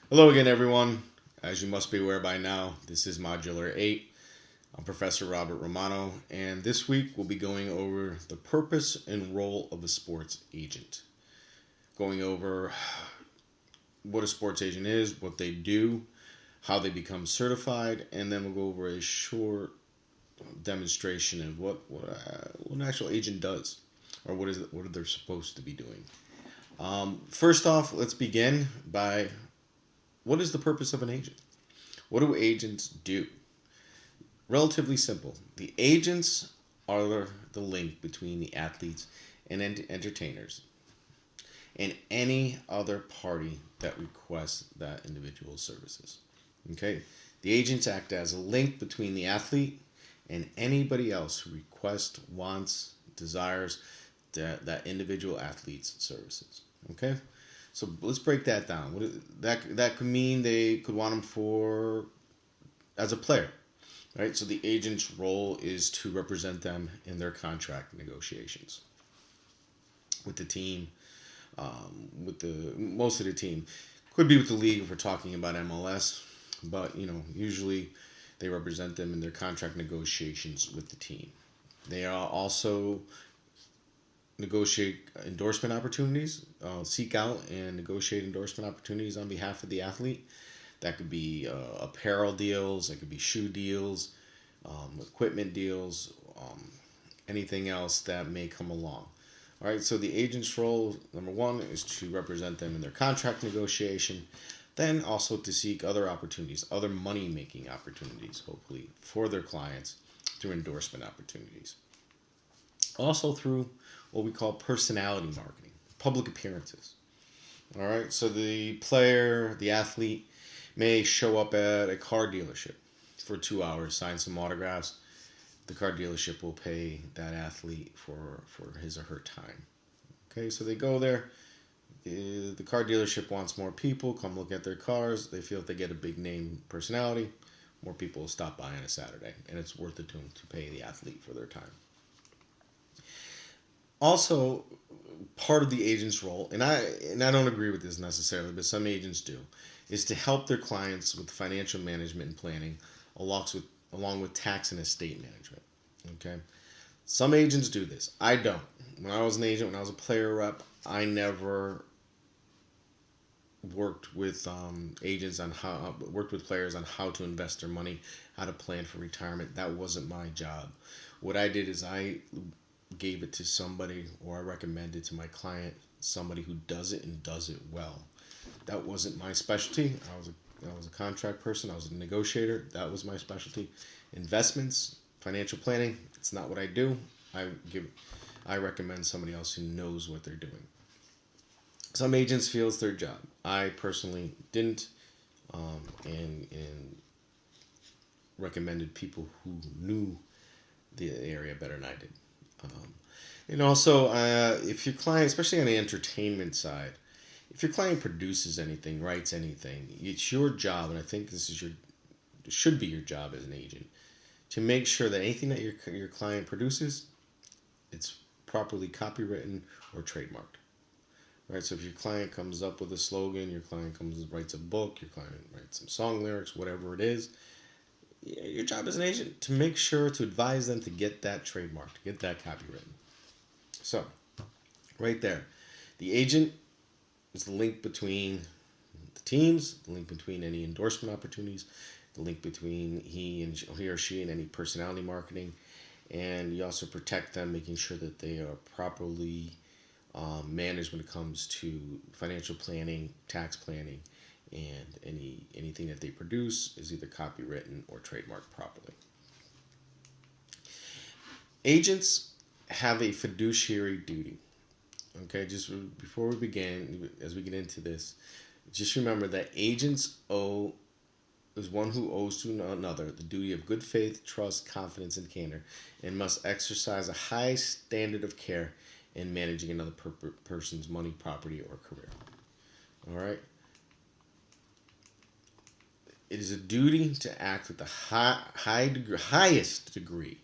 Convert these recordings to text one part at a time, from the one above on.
Hello again, everyone. As you must be aware by now, this is Modular 8. I'm Professor Robert Romano, and this week we'll be going over the purpose and role of a sports agent. Going over what a sports agent is, what they do, how they become certified, and then we'll go over a short demonstration of what an actual agent does, or what they're supposed to be doing. First off, let's begin by what is the purpose of an agent? What do agents do? Relatively simple. The agents are the link between the athletes and entertainers and any other party that requests that individual's services. Okay? The agents act as a link between the athlete and anybody else who requests, wants, desires that individual athlete's services. Okay? So let's break that down. That could mean they could want them for as a player, right? So the agent's role is to represent them in their contract negotiations with the team, with the most of the team. Could be with the league if we're talking about MLS, but usually they represent them in their contract negotiations with the team. They are also negotiate endorsement opportunities, seek out and negotiate endorsement opportunities on behalf of the athlete. That could be apparel deals, that could be shoe deals, equipment deals, anything else that may come along. All right, so the agent's role, number one, is to represent them in their contract negotiation, then also to seek other opportunities, other money making opportunities, hopefully, for their clients through endorsement opportunities. Also through what we call personality marketing, public appearances. All right, so the player, the athlete, may show up at a car dealership for 2 hours, sign some autographs. The car dealership will pay that athlete for his or her time. Okay, so they go there. The car dealership wants more people come look at their cars. They feel if they get a big name personality, more people will stop by on a Saturday, and it's worth it to them to pay the athlete for their time. Also, part of the agent's role, and I don't agree with this necessarily, but some agents do, is to help their clients with financial management and planning, along with tax and estate management. Okay, some agents do this. I don't. When I was an agent, when I was a player rep, I never worked with players on how to invest their money, how to plan for retirement. That wasn't my job. What I did is I gave it to somebody, or I recommended to my client somebody who does it and does it well. That wasn't my specialty. I was a contract person. I was a negotiator. That was my specialty. Investments, financial planning. It's not what I do. I recommend somebody else who knows what they're doing. Some agents feel it's their job. I personally didn't, and recommended people who knew the area better than I did. And also, if your client, especially on the entertainment side, if your client produces anything, writes anything, it's your job, and I think should be your job as an agent, to make sure that anything that your client produces, it's properly copywritten or trademarked. Right. So if your client comes up with a slogan, your client writes a book, your client writes some song lyrics, whatever it is, your job as an agent to make sure to advise them to get that trademark, to get that copywritten. So, right there, the agent is the link between the teams, the link between any endorsement opportunities, the link between he or she and any personality marketing, and you also protect them, making sure that they are properly managed when it comes to financial planning, tax planning, and anything that they produce is either copywritten or trademarked properly. Agents have a fiduciary duty. Okay, just before we begin, as we get into this, just remember that agents owe is one who owes to another the duty of good faith, trust, confidence, and candor, and must exercise a high standard of care in managing another person's money, property, or career. All right. It is a duty to act with the highest degree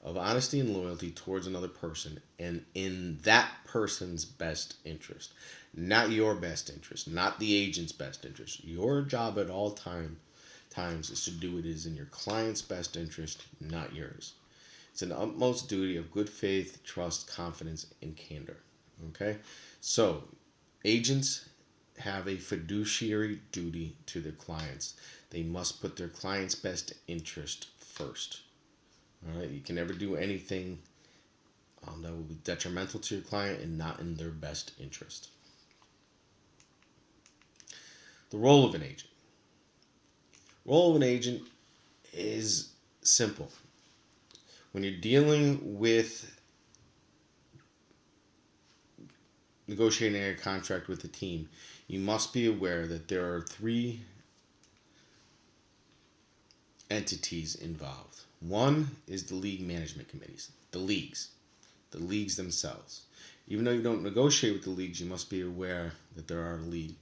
of honesty and loyalty towards another person and in that person's best interest. Not your best interest, not the agent's best interest. Your job at all times is to do what is in your client's best interest, not yours. It's an utmost duty of good faith, trust, confidence, and candor. Okay? So, agents have a fiduciary duty to their clients. They must put their client's best interest first. All right? You can never do anything that will be detrimental to your client and not in their best interest. The role of an agent. Role of an agent is simple. When you're dealing with negotiating a contract with a team, you must be aware that there are three entities involved. One is the league management committees, the leagues themselves. Even though you don't negotiate with the leagues, you must be aware that there are league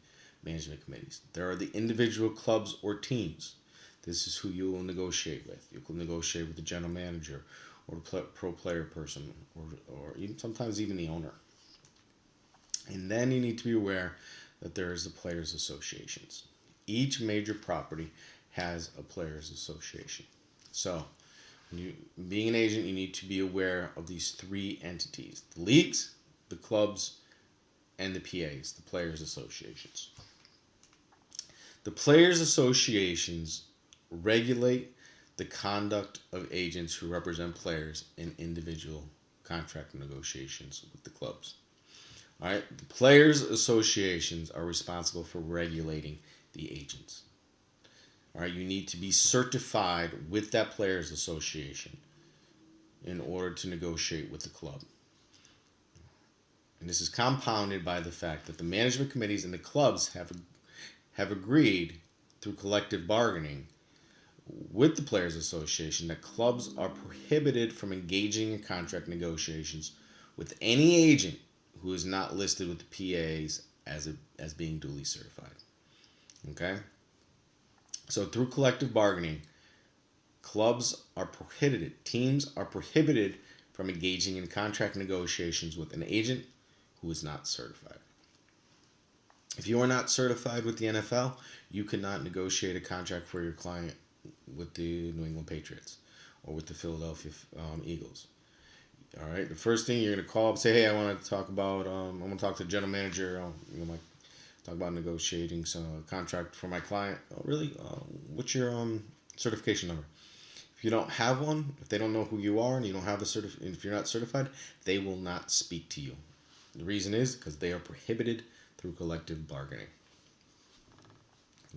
management committees. There are the individual clubs or teams. This is who you will negotiate with. You will negotiate with the general manager or the pro player person or even sometimes even the owner. And then you need to be aware that there is the players' associations. Each major property has a players' association. So, being an agent, you need to be aware of these three entities: the leagues, the clubs, and the PAs, the players' associations. The players' associations regulate the conduct of agents who represent players in individual contract negotiations with the clubs. All right, the players' associations are responsible for regulating the agents. All right, you need to be certified with that players' association in order to negotiate with the club. And this is compounded by the fact that the management committees and the clubs have agreed through collective bargaining with the Players Association that clubs are prohibited from engaging in contract negotiations with any agent who is not listed with the PAs as being duly certified. Okay? So through collective bargaining, clubs are prohibited, teams are prohibited from engaging in contract negotiations with an agent who is not certified. If you are not certified with the NFL, you cannot negotiate a contract for your client with the New England Patriots or with the Philadelphia Eagles. All right. The first thing you're going to call up, say, "Hey, I want to talk about. I want to talk to the general manager. Talk about negotiating some contract for my client. Oh, really? What's your certification number?" If you don't have one, if they don't know who you are and you don't have if you're not certified, they will not speak to you. The reason is because they are prohibited through collective bargaining.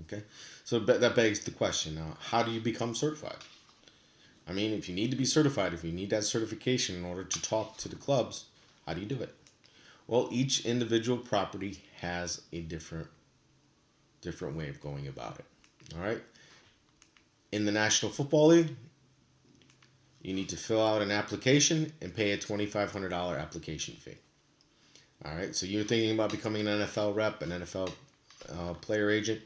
Okay, so that begs the question: how do you become certified? I mean, if you need to be certified, if you need that certification in order to talk to the clubs, how do you do it? Well, each individual property has a different way of going about it. All right. In the National Football League, you need to fill out an application and pay a $2,500 application fee. All right. So you're thinking about becoming an NFL rep, an NFL player agent,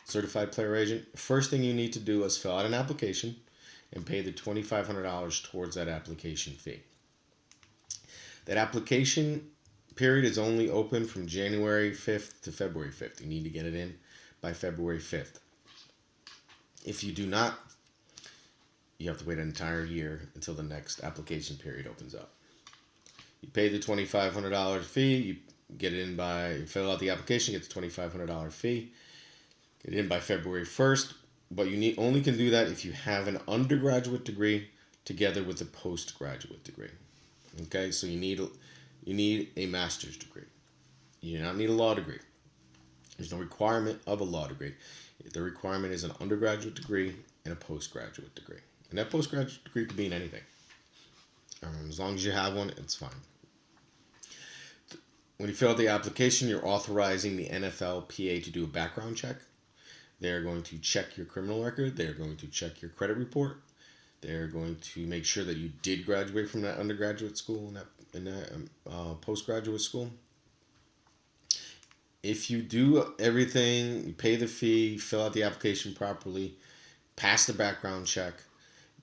certified player agent. First thing you need to do is fill out an application and pay the $2,500 towards that application fee. That application period is only open from January 5th to February 5th. You need to get it in by February 5th. If you do not, you have to wait an entire year until the next application period opens up. You pay the $2,500 fee, you get it in fill out the application, get the $2,500 fee, get it in by February 1st, but you only can do that if you have an undergraduate degree together with a postgraduate degree. Okay, so you need a master's degree. You do not need a law degree. There's no requirement of a law degree. The requirement is an undergraduate degree and a postgraduate degree. And that postgraduate degree could be in anything. As long as you have one, it's fine. When you fill out the application, you're authorizing the NFLPA to do a background check. They're going to check your criminal record. They're going to check your credit report. They're going to make sure that you did graduate from that undergraduate school and that postgraduate school. If you do everything, you pay the fee, fill out the application properly, pass the background check,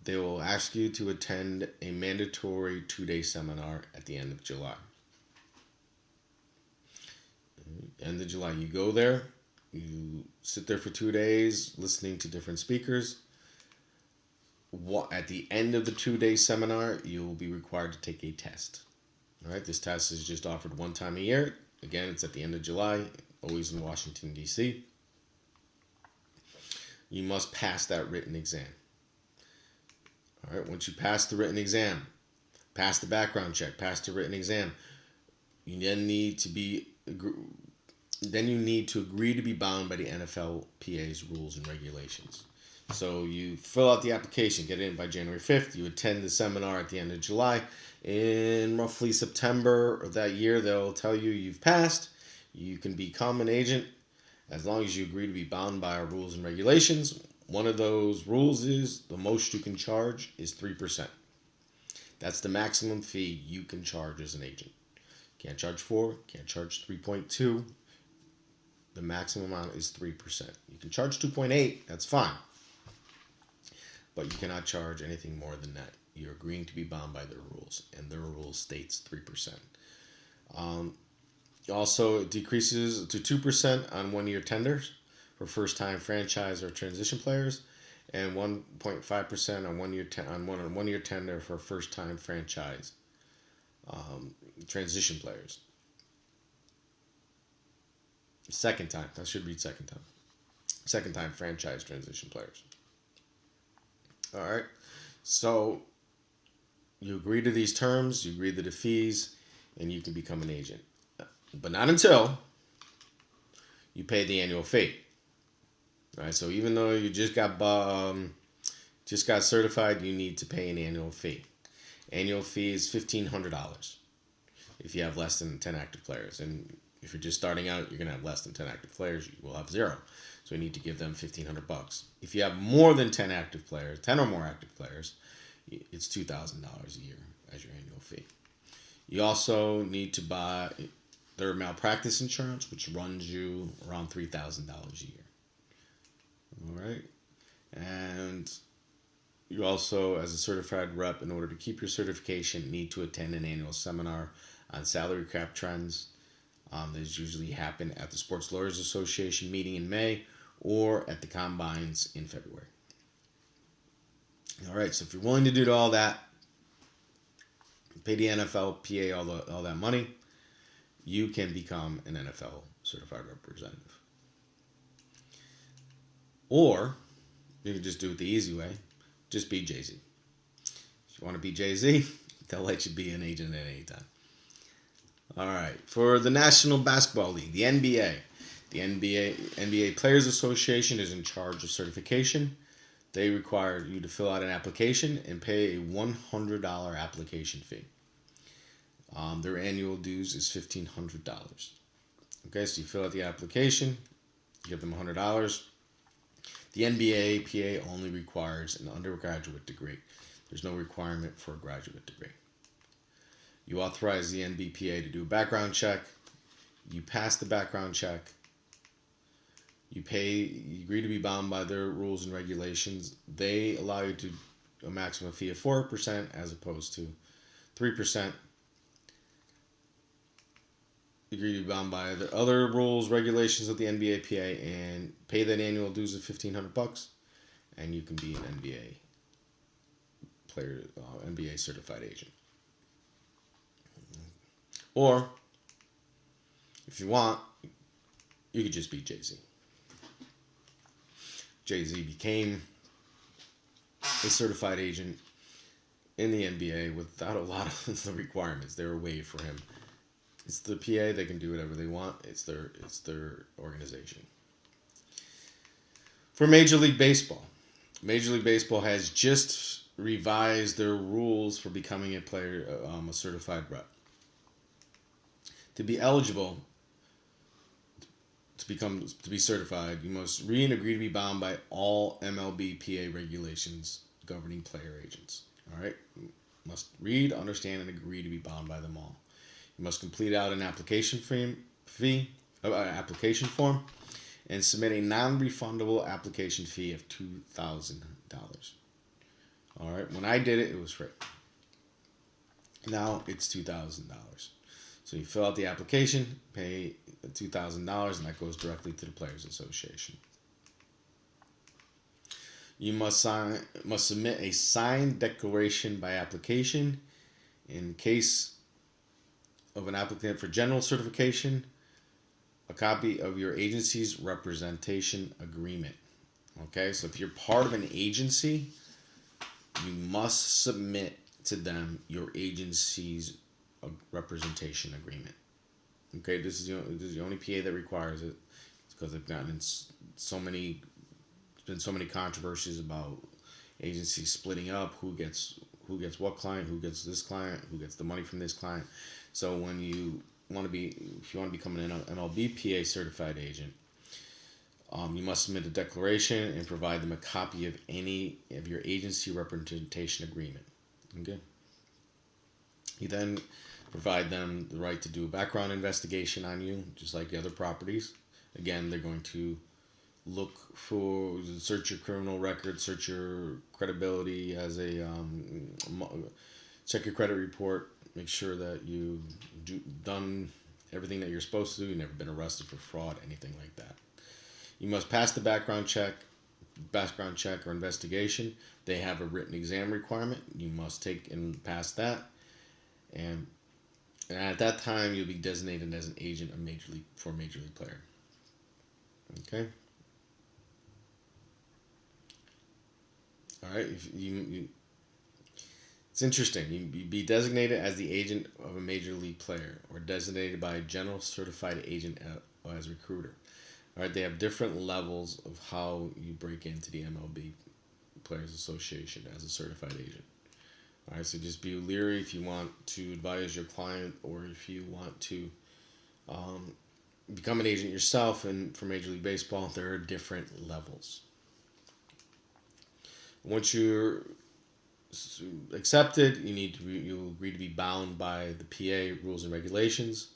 they will ask you to attend a mandatory 2-day seminar at the end of July. End of July, you go there, you sit there for 2 days listening to different speakers. At the end of the 2-day seminar, you will be required to take a test. All right, this test is just offered one time a year. Again, it's at the end of July, always in Washington, D.C. You must pass that written exam. All right, once you pass the written exam, pass the background check, pass the written exam, you then need to agree to be bound by the NFLPA's rules and regulations. So you fill out the application, get it in by January 5th. You attend the seminar at the end of July. In roughly September of that year, they'll tell you you've passed. You can become an agent as long as you agree to be bound by our rules and regulations. One of those rules is the most you can charge is 3%. That's the maximum fee you can charge as an agent. Can't charge 4, can't charge 3.2. The maximum amount is 3%. You can charge 2.8, that's fine. But you cannot charge anything more than that. You're agreeing to be bound by their rules, and their rules states 3%. Also, it decreases to 2% on one-year tenders for first-time franchise or transition players, and 1.5% on one-year tender for first-time franchise transition players. Second time franchise transition players. All right, so you agree to these terms, you agree to the fees, and you can become an agent. But not until you pay the annual fee. All right, so even though you just got certified, you need to pay an annual fee. Annual fee is $1,500 if you have less than 10 active players. And if you're just starting out, you're going to have less than 10 active players. You will have 0. So you need to give them $1,500. If you have more than 10 active players, 10 or more active players, it's $2,000 a year as your annual fee. You also need to buy their malpractice insurance, which runs you around $3,000 a year. All right. And you also, as a certified rep, in order to keep your certification, need to attend an annual seminar on salary cap trends. These usually happen at the Sports Lawyers Association meeting in May or at the Combines in February. All right, so if you're willing to do all that, pay the NFLPA all that money, you can become an NFL certified representative. Or you can just do it the easy way, just be Jay-Z. If you want to be Jay-Z, they'll let you be an agent at any time. All right, for the National Basketball League, the NBA. The NBA Players Association is in charge of certification. They require you to fill out an application and pay a $100 application fee. Their annual dues is $1,500. Okay, so you fill out the application, you give them $100. The NBA PA only requires an undergraduate degree. There's no requirement for a graduate degree. You authorize the NBPA to do a background check. You pass the background check. You agree to be bound by their rules and regulations. They allow you to a maximum fee of 4% as opposed to 3%. You agree to be bound by the other rules, regulations of the NBAPA, and pay that annual dues of $1,500, and you can be an NBA player, NBA certified agent. Or, if you want, you could just be Jay-Z. Jay-Z became a certified agent in the NBA without a lot of the requirements. They were waived for him. It's the PA, they can do whatever they want. It's their organization. For Major League Baseball. Major League Baseball has just revised their rules for becoming a player, a certified rep. To be eligible to be certified, you must read and agree to be bound by all MLB PA regulations governing player agents. All right, you must read, understand, and agree to be bound by them all. You must complete out an application form, and submit a non-refundable application fee of $2,000. All right. When I did it, it was free. Now it's $2,000. So you fill out the application, pay $2,000, and that goes directly to the Players Association. You must submit a signed declaration by application. In case of an applicant for general certification, a copy of your agency's representation agreement. Okay, so if you're part of an agency, you must submit to them your agency's representation agreement. Okay, this is the only PA that requires it. It's because they've gotten in so many controversies about agencies splitting up, who gets what client, who gets this client, who gets the money from this client. So when you want to become an MLB PA certified agent, you must submit a declaration and provide them a copy of any of your agency representation agreement. Okay. You then provide them the right to do a background investigation on you, just like the other properties. Again, they're going to search your criminal record, search your credibility as check your credit report, make sure that you've done everything that you're supposed to do. You've never been arrested for fraud, anything like that. You must pass the background check or investigation. They have a written exam requirement. You must take and pass that. And at that time, you'll be designated as an agent for a major league player. Okay. All right. It's interesting. You be designated as the agent of a major league player, or designated by a general certified agent as recruiter. All right. They have different levels of how you break into the MLB Players Association as a certified agent. All right. So just be leery if you want to advise your client, or if you want to become an agent yourself. And for Major League Baseball, there are different levels. Once you're accepted, you'll agree to be bound by the PA rules and regulations.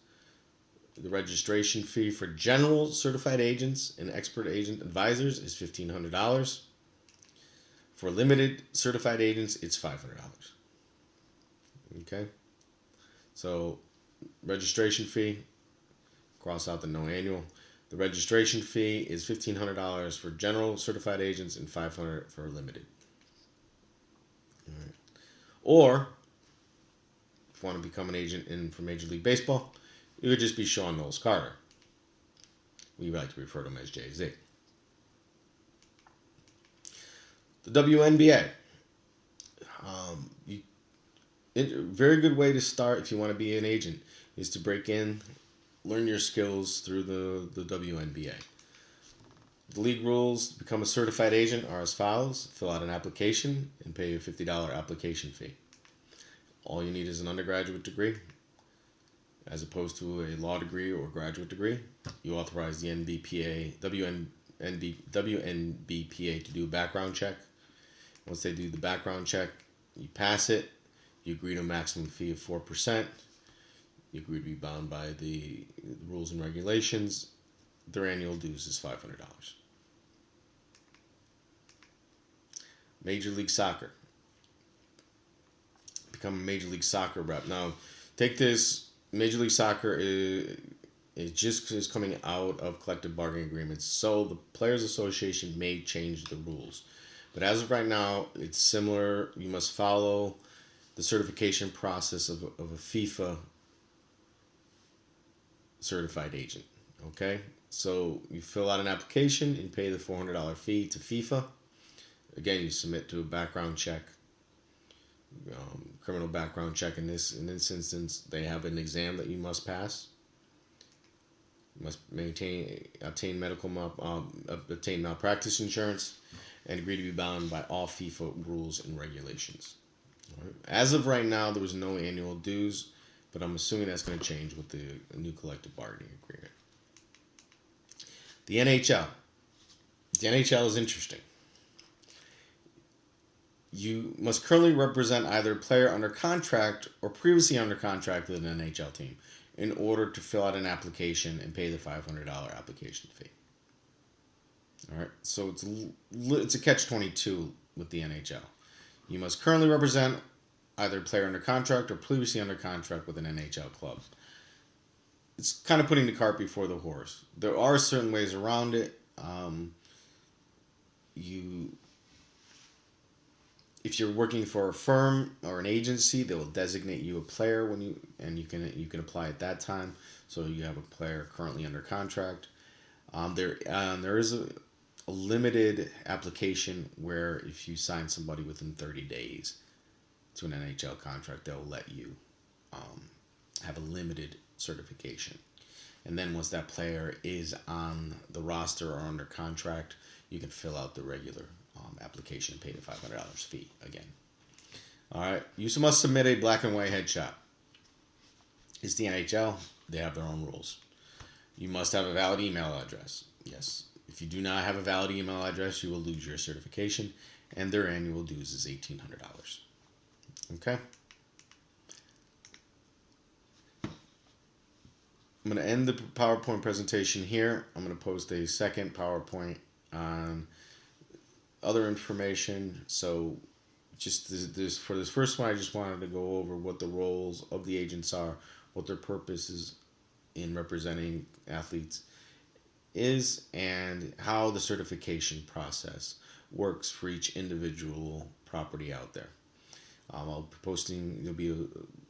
The registration fee for general certified agents and expert agent advisors is $1,500. For limited certified agents, it's $500. Okay, so registration fee, cross out the no annual. The registration fee is $1,500 for general certified agents and $500 for limited. All right. Or if you want to become an agent for Major League Baseball, it would just be Sean Knowles Carter. We like to refer to him as Jay-Z. The WNBA. Very good way to start if you want to be an agent is to break in, learn your skills through the WNBA. The league rules to become a certified agent are as follows. Fill out an application and pay a $50 application fee. All you need is an undergraduate degree, as opposed to a law degree or graduate degree. You authorize the WNBPA to do a background check. Once they do the background check, you pass it. You agree to a maximum fee of 4%. You agree to be bound by the rules and regulations. Their annual dues is $500. Major League Soccer. Become a Major League Soccer rep. Now, take this. Major League Soccer is coming out of collective bargaining agreements, so the Players Association may change the rules. But as of right now, it's similar. You must follow the certification process of a FIFA certified agent. Okay? So you fill out an application and pay the $400 fee to FIFA. Again, you submit to a background check, criminal background check. In this instance, they have an exam that you must pass. You must obtain malpractice insurance, and agree to be bound by all FIFA rules and regulations. All right. As of right now, there was no annual dues, but I'm assuming that's going to change with the new collective bargaining agreement. The NHL. The NHL is interesting. You must currently represent either a player under contract or previously under contract with an NHL team in order to fill out an application and pay the $500 application fee. All right, so it's a catch-22 with the NHL. You must currently represent either a player under contract or previously under contract with an NHL club. It's kind of putting the cart before the horse. There are certain ways around it. You If you're working for a firm or an agency, they will designate you a player you can apply at that time. So you have a player currently under contract. There is a limited application where if you sign somebody within 30 days to an NHL contract, they'll let you have a limited certification. And then once that player is on the roster or under contract, you can fill out the regular application and pay the $500 fee again. All right. You must submit a black and white headshot. It's the NHL. They have their own rules. You must have a valid email address. Yes. If you do not have a valid email address, you will lose your certification, and their annual dues is $1,800. Okay. I'm going to end the PowerPoint presentation here. I'm going to post a second PowerPoint on other information. So just for this first one, I just wanted to go over what the roles of the agents are, what their purpose is in representing athletes is, and how the certification process works for each individual property out there. I'll be posting, there'll be a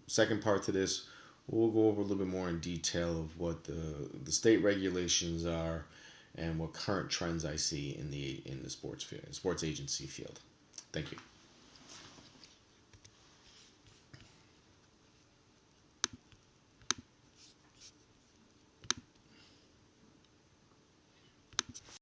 second part to this. We'll go over a little bit more in detail of what the state regulations are and what current trends I see in the sports agency field. Thank you.